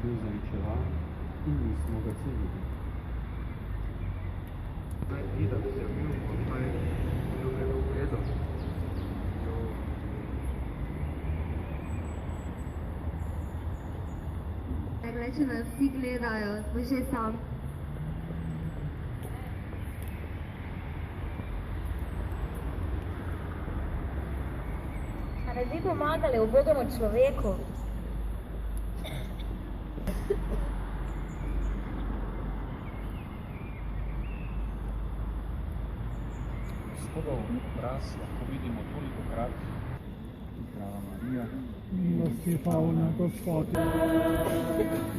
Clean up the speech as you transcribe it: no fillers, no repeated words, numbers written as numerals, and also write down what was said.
bil zaničevan in nismo ga cenili. Naj da se bil kaj drugega pogledal. Reče, da vsi gledajo, smo že sam. A ne bi pomagali ubogemu človeku? Gospodov obraz lahko vidimo tolikokrat. Zdrava Marija. Milosti polna, Gospod je.